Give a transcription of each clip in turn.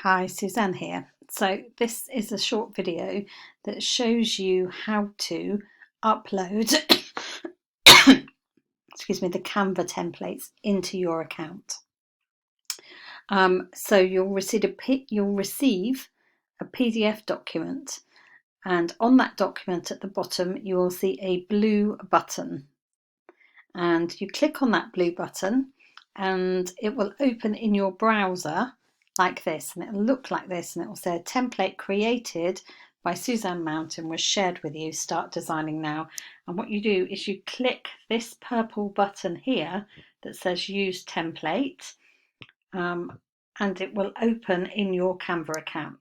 Hi, Suzanne here. So this is a short video that shows you how to upload excuse me, the Canva templates into your account. So you'll receive a PDF document, and on that document at the bottom you will see a blue button, and you click on that blue button and it will open in your browser like this, and it'll look like this, and it will say a template created by Suzanne Mountain was shared with you, start designing now. And what you do is you click this purple button here that says use template, and it will open in your Canva account.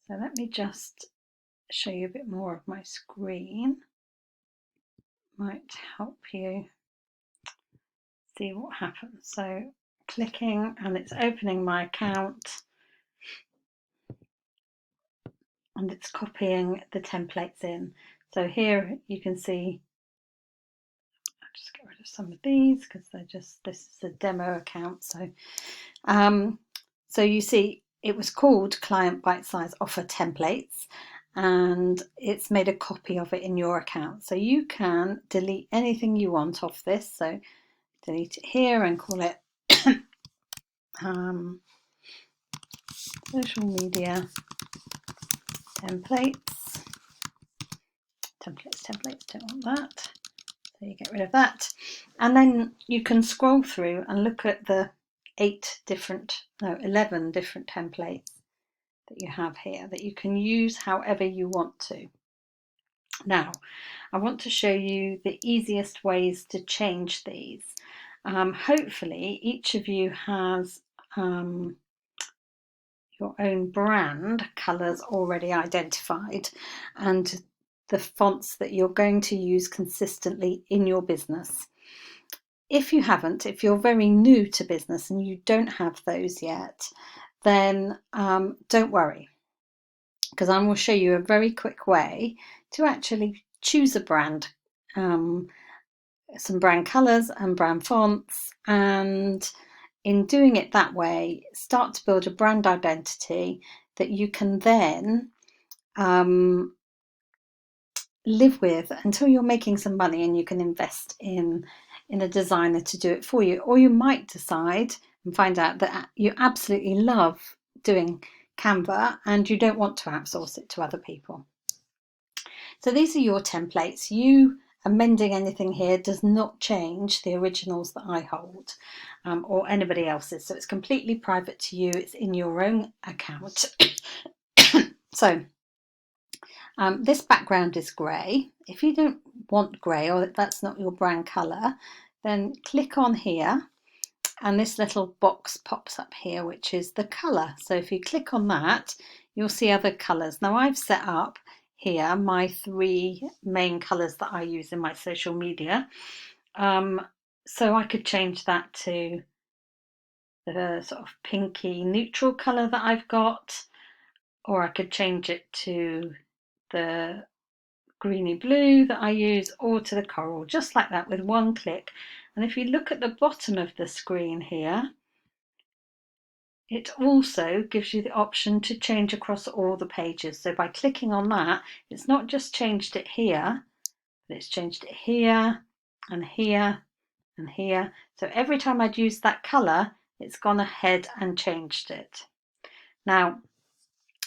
So let me just show you a bit more of my screen, might help you see what happens. So clicking, and it's opening my account, and it's copying the templates in. So here you can see, I'll just get rid of some of these because this is a demo account. So you see it was called Client Bite Size Offer Templates, and it's made a copy of it in your account. So you can delete anything you want off this. So delete it here and call it social media templates, don't want that. So you get rid of that. And then you can scroll through and look at the 11 different templates that you have here that you can use however you want to. Now, I want to show you the easiest ways to change these. Hopefully each of you has your own brand colours already identified, and the fonts that you're going to use consistently in your business. If you haven't, if you're very new to business and you don't have those yet, then don't worry, because I will show you a very quick way to actually choose a brand, some brand colours and brand fonts, and in doing it that way, start to build a brand identity that you can then live with until you're making some money and you can invest in a designer to do it for you. Or you might decide and find out that you absolutely love doing Canva and you don't want to outsource it to other people. So these are your templates. You amending anything here does not change the originals that I hold, or anybody else's. So it's completely private to you. It's in your own account. So this background is grey. If you don't want grey, or that's not your brand colour, then click on here and this little box pops up here, which is the colour. So if you click on that, you'll see other colours. Now I've set up here my 3 main colours that I use in my social media. So I could change that to the sort of pinky neutral colour that I've got, or I could change it to the greeny blue that I use, or to the coral, just like that with one click. And if you look at the bottom of the screen here, it also gives you the option to change across all the pages. So by clicking on that, it's not just changed it here, but it's changed it here and here and here. So every time I'd used that colour, it's gone ahead and changed it. Now,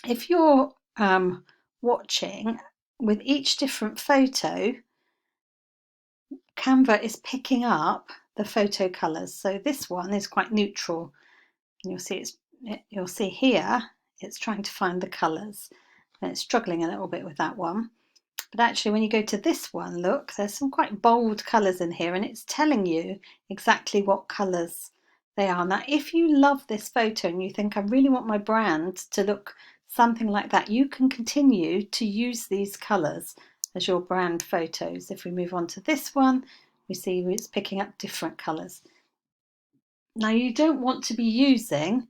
if you're watching, with each different photo, Canva is picking up the photo colours. So this one is quite neutral. You'll see here it's trying to find the colours, and it's struggling a little bit with that one. But actually when you go to this one, look, there's some quite bold colours in here, and it's telling you exactly what colours they are. Now if you love this photo and you think, I really want my brand to look something like that, you can continue to use these colours as your brand photos. If we move on to this one, we see it's picking up different colours. Now you don't want to be using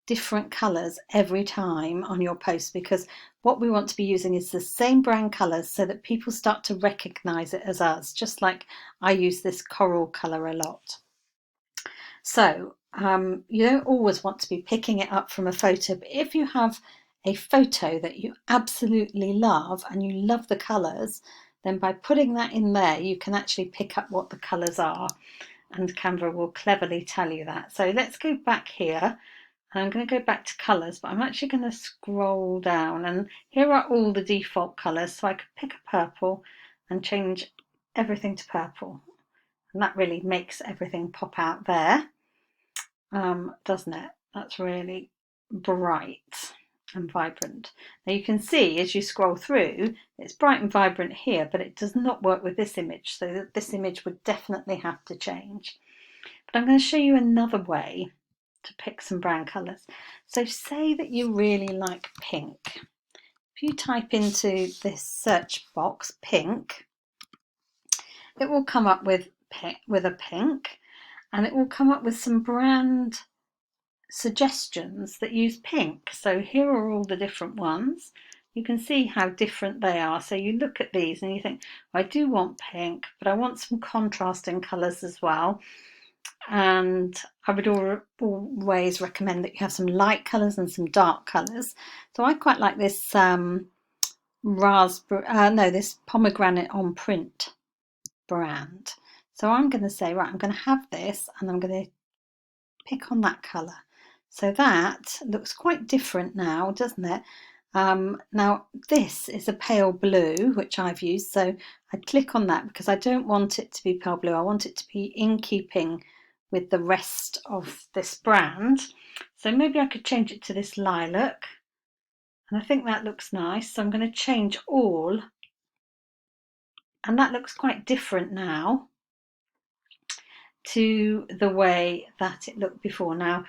different colours every time on your post, because what we want to be using is the same brand colours so that people start to recognise it as us, just like I use this coral colour a lot. So you don't always want to be picking it up from a photo, but if you have a photo that you absolutely love and you love the colours, then by putting that in there you can actually pick up what the colours are, and Canva will cleverly tell you that. So let's go back here. I'm going to go back to colours, but I'm actually going to scroll down, and here are all the default colours. So I could pick a purple and change everything to purple, and that really makes everything pop out there, doesn't it? That's really bright and vibrant. Now you can see as you scroll through, it's bright and vibrant here, but it does not work with this image, so this image would definitely have to change. But I'm going to show you another way to pick some brown colours. So say that you really like pink. If you type into this search box pink, it will come up with a pink, and it will come up with some brand suggestions that use pink. So here are all the different ones. You can see how different they are. So you look at these and you think, I do want pink, but I want some contrasting colours as well. And I would always recommend that you have some light colours and some dark colours. So I quite like this this pomegranate on print brand. So I'm going to say, right, I'm going to have this, and I'm going to pick on that colour. So that looks quite different now, doesn't it? Now this is a pale blue, which I've used, so I click on that because I don't want it to be pale blue. I want it to be in keeping with the rest of this brand. So maybe I could change it to this lilac, and I think that looks nice. So I'm going to change all, and that looks quite different now to the way that it looked before. Now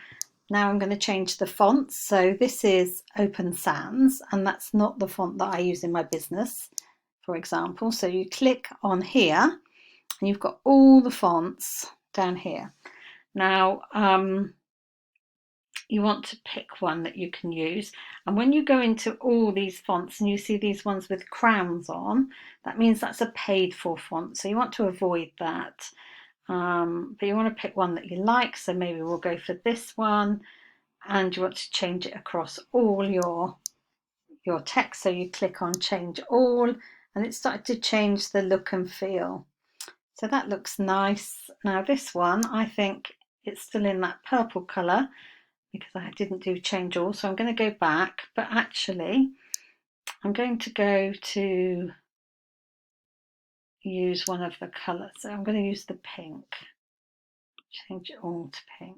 I'm going to change the fonts. So this is Open Sans, and that's not the font that I use in my business, for example. So you click on here and you've got all the fonts down here. Now you want to pick one that you can use, and when you go into all these fonts and you see these ones with crowns on, that means that's a paid for font, so you want to avoid that. But you want to pick one that you like, so maybe we'll go for this one, and you want to change it across all your text. So you click on change all, and it started to change the look and feel. So that looks nice. Now this one, I think it's still in that purple colour because I didn't do change all, so I'm going to go back, but actually I'm going to go to use one of the colours. So I'm going to use the pink. Change it all to pink.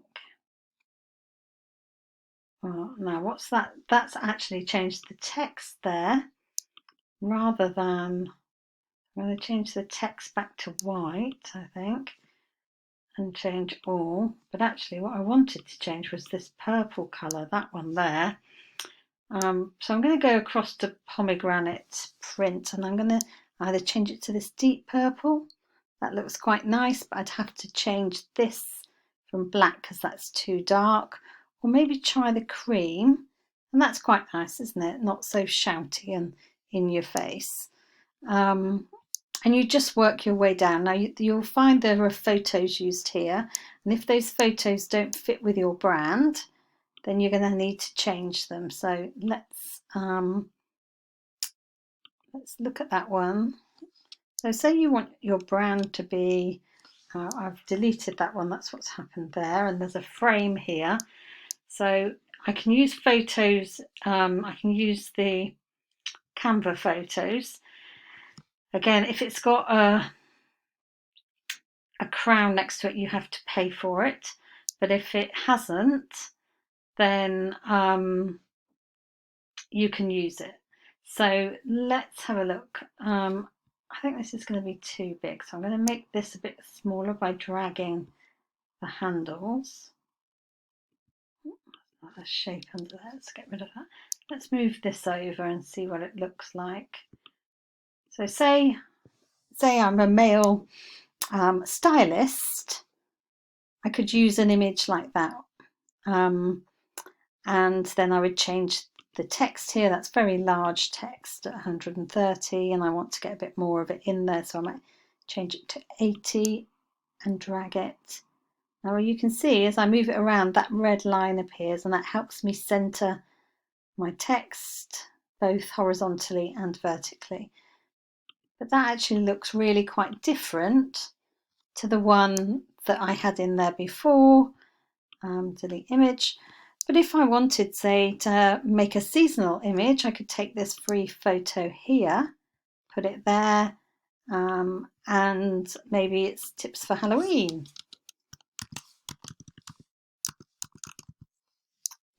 Well, now what's that? That's actually changed the text there, rather than, I'm going to change the text back to white, I think, and change all. But actually what I wanted to change was this purple colour, that one there. So I'm going to go across to pomegranate print, and I'm going to either change it to this deep purple. That looks quite nice, but I'd have to change this from black because that's too dark, or maybe try the cream, and that's quite nice, isn't it? Not so shouty and in your face. And you just work your way down. Now you'll find there are photos used here, and if those photos don't fit with your brand, then you're going to need to change them. So let's look at that one. So say you want your brand to be, I've deleted that one, that's what's happened there, and there's a frame here. So I can use photos, I can use the Canva photos. Again, if it's got a crown next to it, you have to pay for it. But if it hasn't, then you can use it. So let's have a look. I think this is going to be too big, so I'm going to make this a bit smaller by dragging the handles. A shape under there. Let's get rid of that. Let's move this over and see what it looks like. So say I'm a male stylist, I could use an image like that, and then I would change the text here. That's very large text at 130, and I want to get a bit more of it in there, so I might change it to 80 and drag it Now you can see as I move it around, that red line appears, and that helps me center my text both horizontally and vertically. But that actually looks really quite different to the one that I had in there before. Delete image. But if I wanted, say, to make a seasonal image, I could take this free photo here, put it there, and maybe it's tips for Halloween.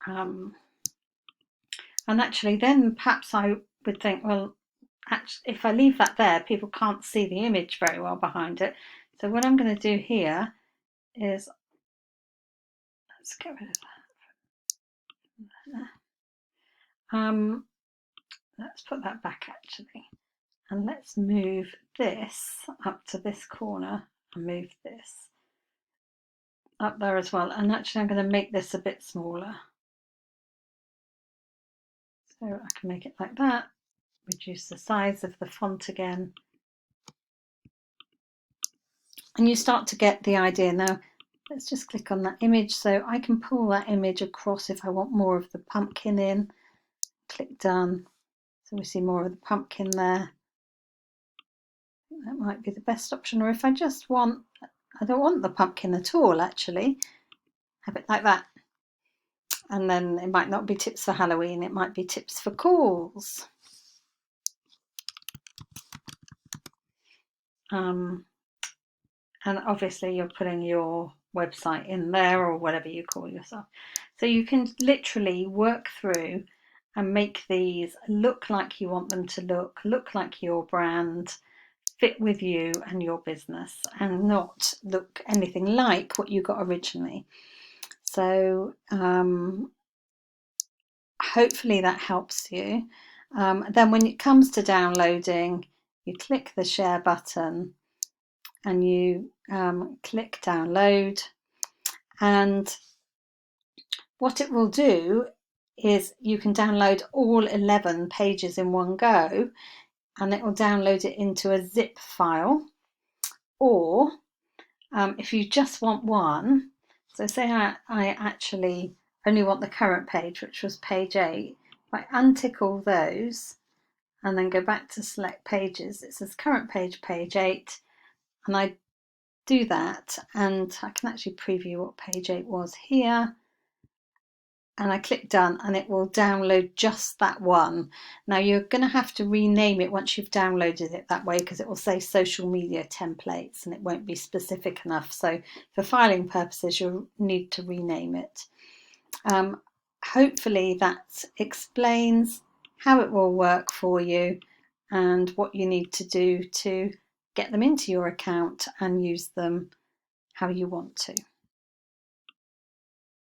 And actually then perhaps I would think, well, actually, if I leave that there, people can't see the image very well behind it. So what I'm going to do here is, let's get rid of that. Let's put that back actually. And let's move this up to this corner and move this up there as well. And actually I'm going to make this a bit smaller. So I can make it like that, reduce the size of the font again. And you start to get the idea. Now let's just click on that image, so I can pull that image across if I want more of the pumpkin in. Click done, so we see more of the pumpkin there. That might be the best option. Or if I just want, I don't want the pumpkin at all actually, have it like that. And then it might not be tips for Halloween, it might be tips for calls. And obviously you're putting your website in there or whatever you call yourself. So you can literally work through and make these look like you want them to look like your brand, fit with you and your business, and not look anything like what you got originally. So hopefully that helps you. Then when it comes to downloading, you click the share button and you click download, and what it will do is you can download all 11 pages in one go, and it will download it into a zip file. Or if you just want one, so say I actually only want the current page, which was page 8, if I untick all those and then go back to select pages, it says current page, page 8, and I do that, and I can actually preview what page 8 was here, and I click done, and it will download just that one. Now you're going to have to rename it once you've downloaded it that way, because it will say social media templates and it won't be specific enough. So for filing purposes you'll need to rename it. Hopefully that explains how it will work for you and what you need to do to get them into your account and use them how you want to.